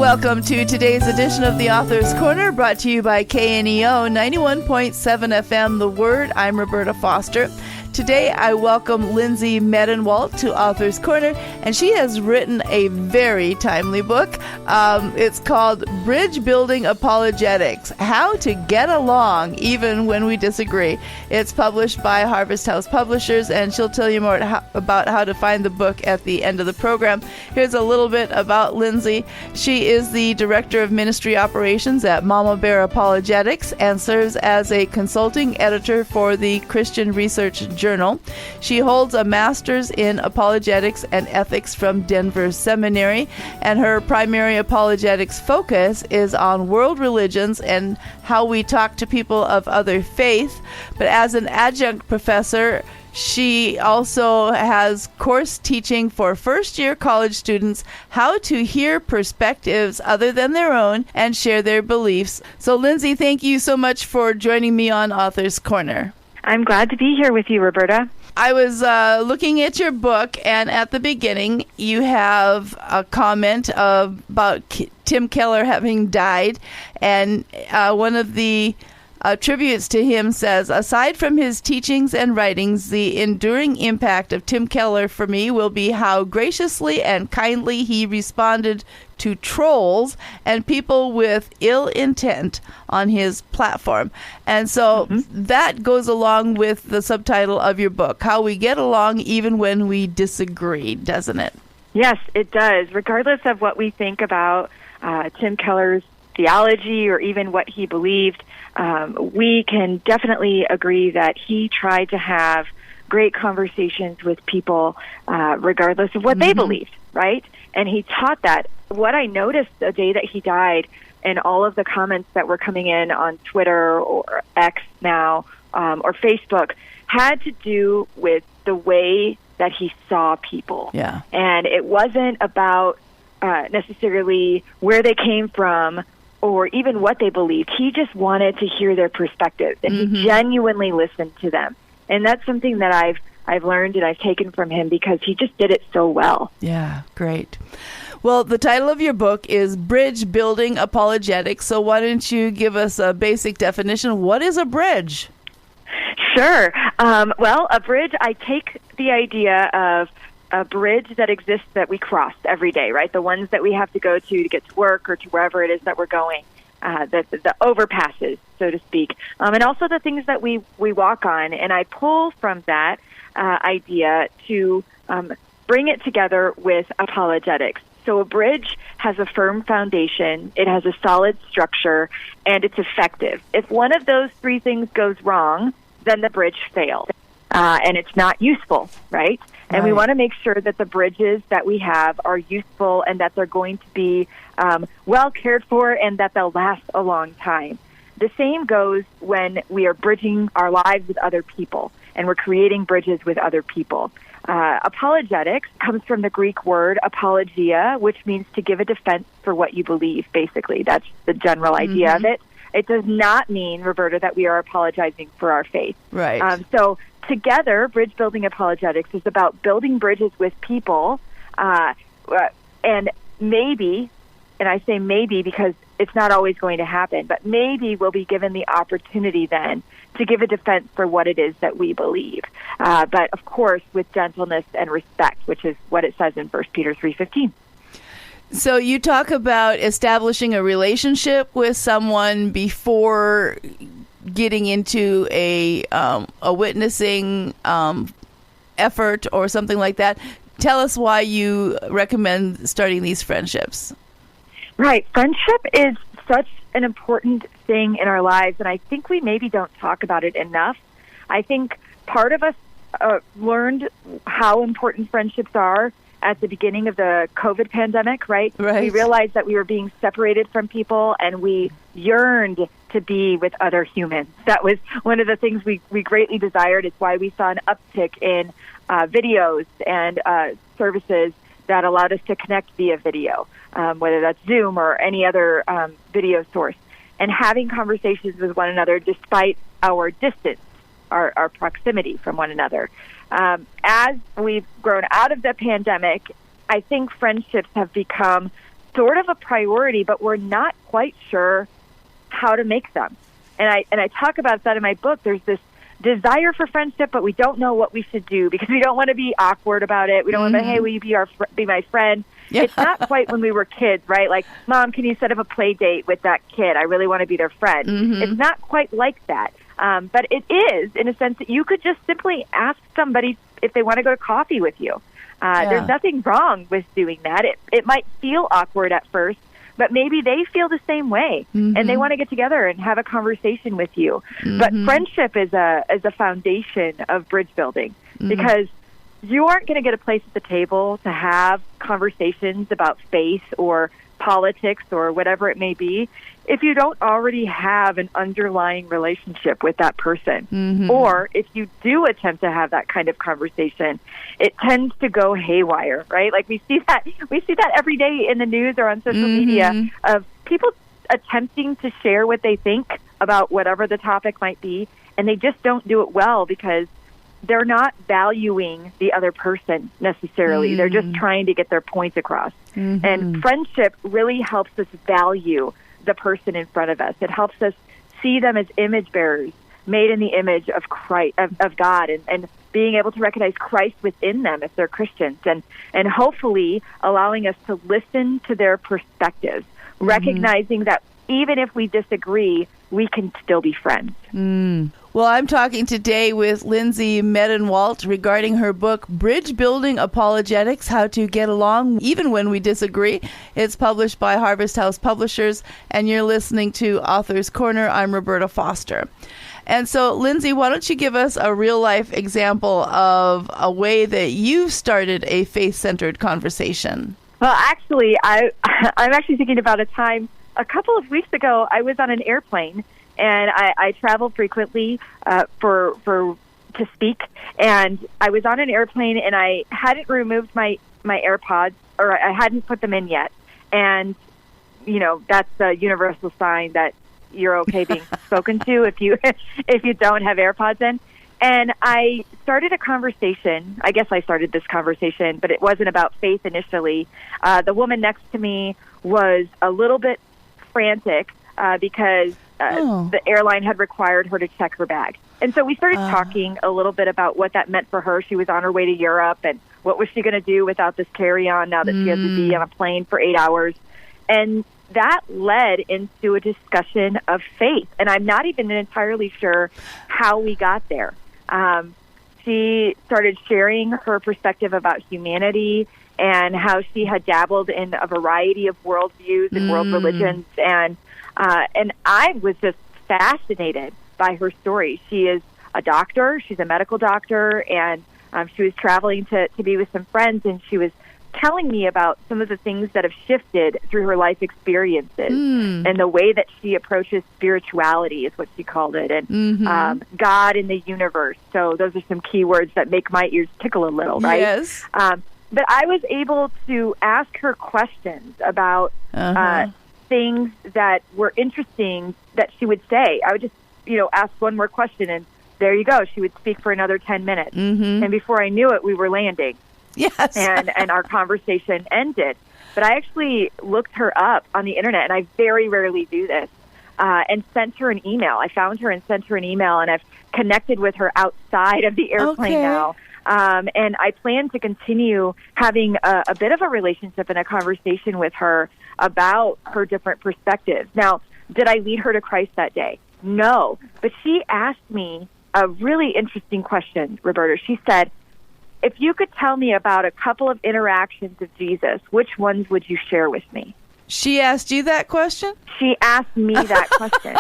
Welcome to today's edition of the Author's Corner, brought to you by KNEO 91.7 FM The Word. I'm Roberta Foster. Today, I welcome Lindsey Medenwaldt to Author's Corner, and she has written a very timely book. It's called Bridge-Building Apologetics, How to Get Along Even When We Disagree. It's published by Harvest House Publishers, and she'll tell you more about how to find the book at the end of the program. Here's a little bit about Lindsey. She is the Director of Ministry Operations at Mama Bear Apologetics and serves as a consulting editor for the Christian Research Journal. She holds a master's in apologetics and ethics from Denver Seminary, and her primary apologetics focus is on world religions and how we talk to people of other faith. But as an adjunct professor, she also has course teaching for first-year college students how to hear perspectives other than their own and share their beliefs. So, Lindsey, thank you so much for joining me on Author's Corner. I'm glad to be here with you, Roberta. I was looking at your book, and at the beginning, you have a comment about Tim Keller having died, and one of the tributes to him says, aside from his teachings and writings, the enduring impact of Tim Keller for me will be how graciously and kindly he responded to trolls and people with ill intent on his platform. And so that goes along with the subtitle of your book, How We Get Along Even When We Disagree, doesn't it? Yes, it does. Regardless of what we think about Tim Keller's theology or even what he believed, we can definitely agree that he tried to have great conversations with people regardless of what they believed, right? And he taught that. What I noticed the day that he died and all of the comments that were coming in on Twitter or X now or Facebook had to do with the way that he saw people. Yeah. And it wasn't about necessarily where they came from or even what they believed. He just wanted to hear their perspectives, and he genuinely listened to them. And that's something that I've learned and I've taken from him because he just did it so well. Yeah, great. Well, the title of your book is Bridge-Building Apologetics, so why don't you give us a basic definition? What is a bridge? Sure. Well, a bridge, I take the idea of a bridge that exists that we cross every day, right? The ones that we have to go to get to work or to wherever it is that we're going, the overpasses, so to speak, and also the things that we walk on. And I pull from that idea to bring it together with apologetics. So a bridge has a firm foundation, it has a solid structure, and it's effective. If one of those three things goes wrong, then the bridge fails, and it's not useful, right? And we want to make sure that the bridges that we have are useful and that they're going to be well cared for and that they'll last a long time. The same goes when we are bridging our lives with other people and we're creating bridges with other people. Apologetics comes from the Greek word apologia, which means to give a defense for what you believe, basically. That's the general idea of it. It does not mean, Roberta, that we are apologizing for our faith. Right. So together, Bridge-Building Apologetics is about building bridges with people, and maybe, and I say maybe because it's not always going to happen, but maybe we'll be given the opportunity then to give a defense for what it is that we believe. But, of course, with gentleness and respect, which is what it says in 1 Peter 3:15. So you talk about establishing a relationship with someone before getting into a witnessing effort or something like that. Tell us why you recommend starting these friendships. Right. Friendship is such an important thing in our lives, and I think we maybe don't talk about it enough. I think part of us learned how important friendships are at the beginning of the COVID pandemic, right? We realized that we were being separated from people, and we yearned to be with other humans. That was one of the things we greatly desired. It's why we saw an uptick in videos and services that allowed us to connect via video, whether that's Zoom or any other video source, and having conversations with one another despite our distance, our proximity from one another. As we've grown out of the pandemic, I think friendships have become sort of a priority, but we're not quite sure how to make them. And I talk about that in my book. There's this desire for friendship, but we don't know what we should do because we don't want to be awkward about it. We don't want to say, hey, will you be my friend? Yeah. It's not quite when we were kids, right? Like, Mom, can you set up a play date with that kid? I really want to be their friend. It's not quite like that. But it is, in a sense, that you could just simply ask somebody if they want to go to coffee with you. There's nothing wrong with doing that. It might feel awkward at first, but maybe they feel the same way, and they want to get together and have a conversation with you. But friendship is a foundation of bridge building, because you aren't going to get a place at the table to have conversations about faith or politics or whatever it may be if you don't already have an underlying relationship with that person. Or if you do attempt to have that kind of conversation, it tends to go haywire, right? Like we see that every day in the news or on social media of people attempting to share what they think about whatever the topic might be, and they just don't do it well because they're not valuing the other person necessarily. They're just trying to get their points across. And friendship really helps us value the person in front of us. It helps us see them as image bearers, made in the image of Christ, of God, and being able to recognize Christ within them if they're Christians, and hopefully allowing us to listen to their perspectives, recognizing that even if we disagree, we can still be friends. Well, I'm talking today with Lindsey Medenwaldt regarding her book, Bridge-Building Apologetics, How to Get Along Even When We Disagree. It's published by Harvest House Publishers, and you're listening to Author's Corner. I'm Roberta Foster. And so, Lindsey, why don't you give us a real-life example of a way that you've started a faith-centered conversation? Well, actually, I'm actually thinking about a time a couple of weeks ago. I was on an airplane, and I travel frequently to speak. And I was on an airplane, and I hadn't removed my AirPods, or I hadn't put them in yet. And that's a universal sign that you're okay being spoken to if you don't have AirPods in. And I started a conversation. I guess I started this conversation, but it wasn't about faith initially. The woman next to me was a little bit frantic because the airline had required her to check her bag. And so we started talking a little bit about what that meant for her. She was on her way to Europe, and what was she going to do without this carry-on now that she had to be on a plane for 8 hours. And that led into a discussion of faith. And I'm not even entirely sure how we got there. She started sharing her perspective about humanity and how she had dabbled in a variety of worldviews and world religions. And I was just fascinated by her story. She is a doctor. She's a medical doctor, and she was traveling to be with some friends, and she was telling me about some of the things that have shifted through her life experiences and the way that she approaches spirituality is what she called it, and God in the universe. So those are some key words that make my ears tickle a little, right? Yes. But I was able to ask her questions about things that were interesting that she would say. I would just, ask one more question, and there you go. She would speak for another 10 minutes. And before I knew it, we were landing. Yes. and our conversation ended. But I actually looked her up on the internet, and I very rarely do this, and sent her an email. I found her and sent her an email, and I've connected with her outside of the airplane now. And I plan to continue having a bit of a relationship and a conversation with her about her different perspectives. Now, did I lead her to Christ that day? No. But she asked me a really interesting question, Roberta. She said, if you could tell me about a couple of interactions of Jesus, which ones would you share with me? She asked you that question? She asked me that question.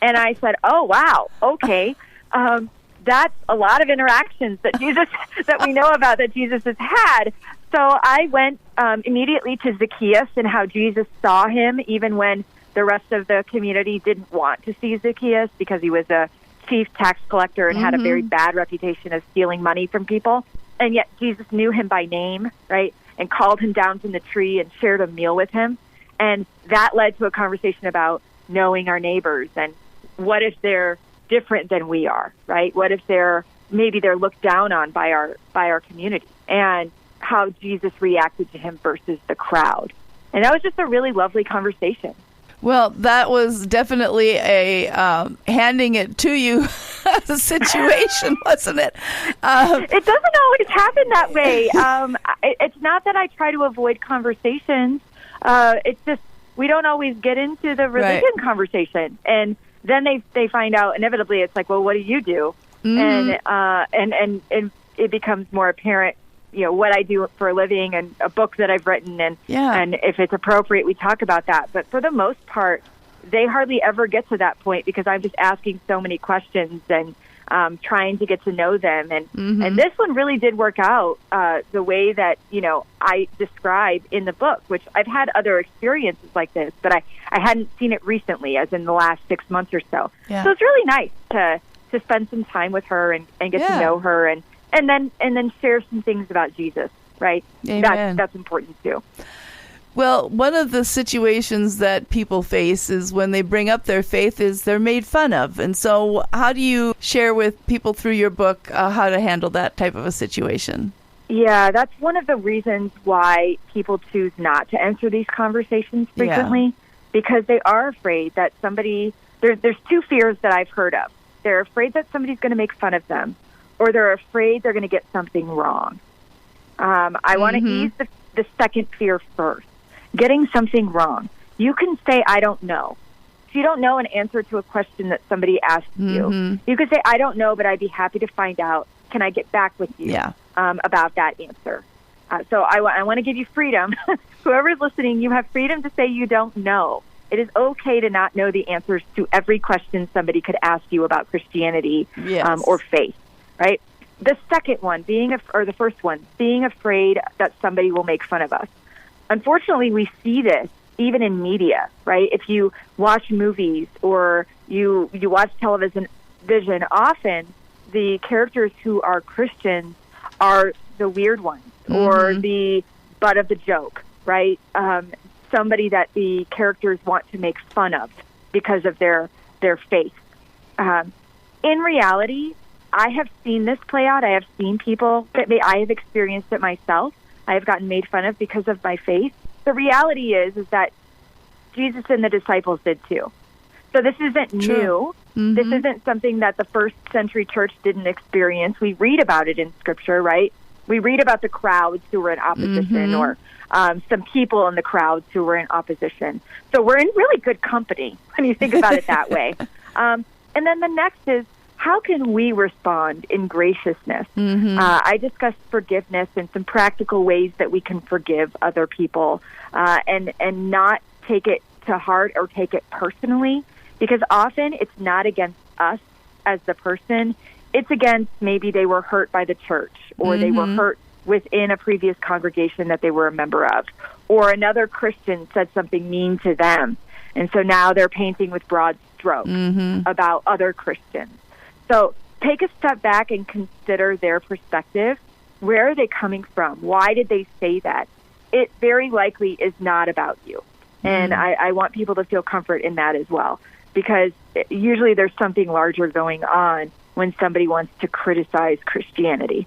And I said, oh, wow, okay. That's a lot of interactions that we know about that Jesus has had. So I went immediately to Zacchaeus and how Jesus saw him, even when the rest of the community didn't want to see Zacchaeus because he was a chief tax collector and had a very bad reputation of stealing money from people. And yet Jesus knew him by name, right, and called him down from the tree and shared a meal with him. And that led to a conversation about knowing our neighbors and what if they're different than we are, right? What if maybe they're looked down on by our community, and how Jesus reacted to him versus the crowd. And that was just a really lovely conversation. Well, that was definitely a handing it to you situation, wasn't it? It doesn't always happen that way. It's not that I try to avoid conversations. It's just we don't always get into the religion conversation. And then they find out, inevitably, it's like, well, what do you do? And it becomes more apparent, what I do for a living and a book that I've written. And if it's appropriate, we talk about that. But for the most part, they hardly ever get to that point because I'm just asking so many questions and trying to get to know them. And this one really did work out the way that, I describe in the book, which I've had other experiences like this, but I hadn't seen it recently, as in the last 6 months or so. Yeah. So it's really nice to spend some time with her and get to know her and then share some things about Jesus, right? Amen. That's important too. Well, one of the situations that people face is when they bring up their faith is they're made fun of. And so how do you share with people through your book how to handle that type of a situation? Yeah, that's one of the reasons why people choose not to enter these conversations frequently, because they are afraid that there's two fears that I've heard of. They're afraid that somebody's going to make fun of them, or they're afraid they're going to get something wrong. I want to ease the second fear first. Getting something wrong. You can say, I don't know. If you don't know an answer to a question that somebody asked you, you could say, I don't know, but I'd be happy to find out. Can I get back with you about that answer? So I want to give you freedom. Whoever's listening, you have freedom to say you don't know. It is okay to not know the answers to every question somebody could ask you about Christianity or faith, right? The second one, the first one, being afraid that somebody will make fun of us. Unfortunately, we see this even in media, right? If you watch movies or you watch television, often the characters who are Christians are the weird ones or the butt of the joke, right? Somebody that the characters want to make fun of because of their faith. In reality, I have seen this play out. I have seen people I have experienced it myself. I have gotten made fun of because of my faith. The reality is that Jesus and the disciples did too. So this isn't new. This isn't something that the first century church didn't experience. We read about it in Scripture, right? We read about the crowds who were in opposition or some people in the crowds who were in opposition. So we're in really good company when you think about it that way. And then the next is, how can we respond in graciousness? I discussed forgiveness and some practical ways that we can forgive other people and not take it to heart or take it personally, because often it's not against us as the person. It's against maybe they were hurt by the church or they were hurt within a previous congregation that they were a member of, or another Christian said something mean to them. And so now they're painting with broad strokes about other Christians. So take a step back and consider their perspective. Where are they coming from? Why did they say that? It very likely is not about you. And I want people to feel comfort in that as well, because usually there's something larger going on when somebody wants to criticize Christianity.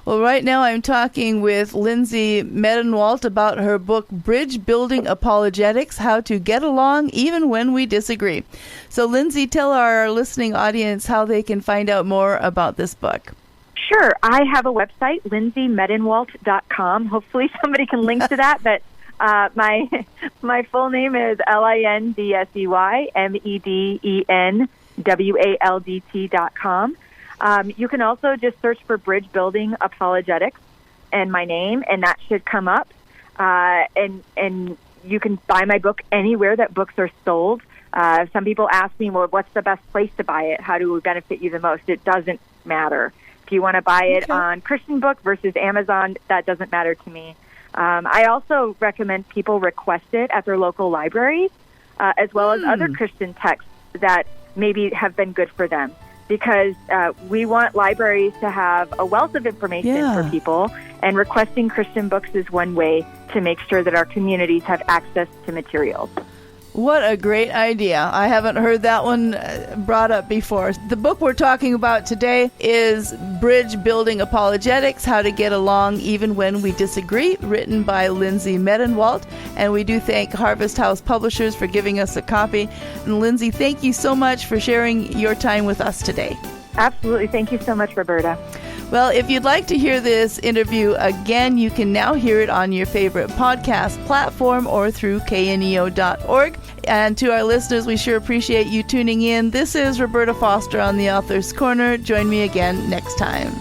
Well, right now I'm talking with Lindsey Medenwaldt about her book, Bridge-Building Apologetics, How to Get Along Even When We Disagree. So, Lindsey, tell our listening audience how they can find out more about this book. Sure. I have a website, lindseymedenwaldt.com. Hopefully somebody can link to that, but my full name is LindseyMedenwaldt.com. You can also just search for Bridge-Building Apologetics and my name, and that should come up. And you can buy my book anywhere that books are sold. Some people ask me, well, what's the best place to buy it? How do we benefit you the most? It doesn't matter. If you want to buy it on Christian Book versus Amazon, that doesn't matter to me. I also recommend people request it at their local libraries, as well as other Christian texts that maybe have been good for them. Because we want libraries to have a wealth of information for people, and requesting Christian books is one way to make sure that our communities have access to materials. What a great idea. I haven't heard that one brought up before. The book we're talking about today is Bridge-Building Apologetics, How to Get Along Even When We Disagree, written by Lindsey Medenwaldt. And we do thank Harvest House Publishers for giving us a copy. And Lindsey, thank you so much for sharing your time with us today. Absolutely. Thank you so much, Roberta. Well, if you'd like to hear this interview again, you can now hear it on your favorite podcast platform or through kneo.org. And to our listeners, we sure appreciate you tuning in. This is Roberta Foster on the Author's Corner. Join me again next time.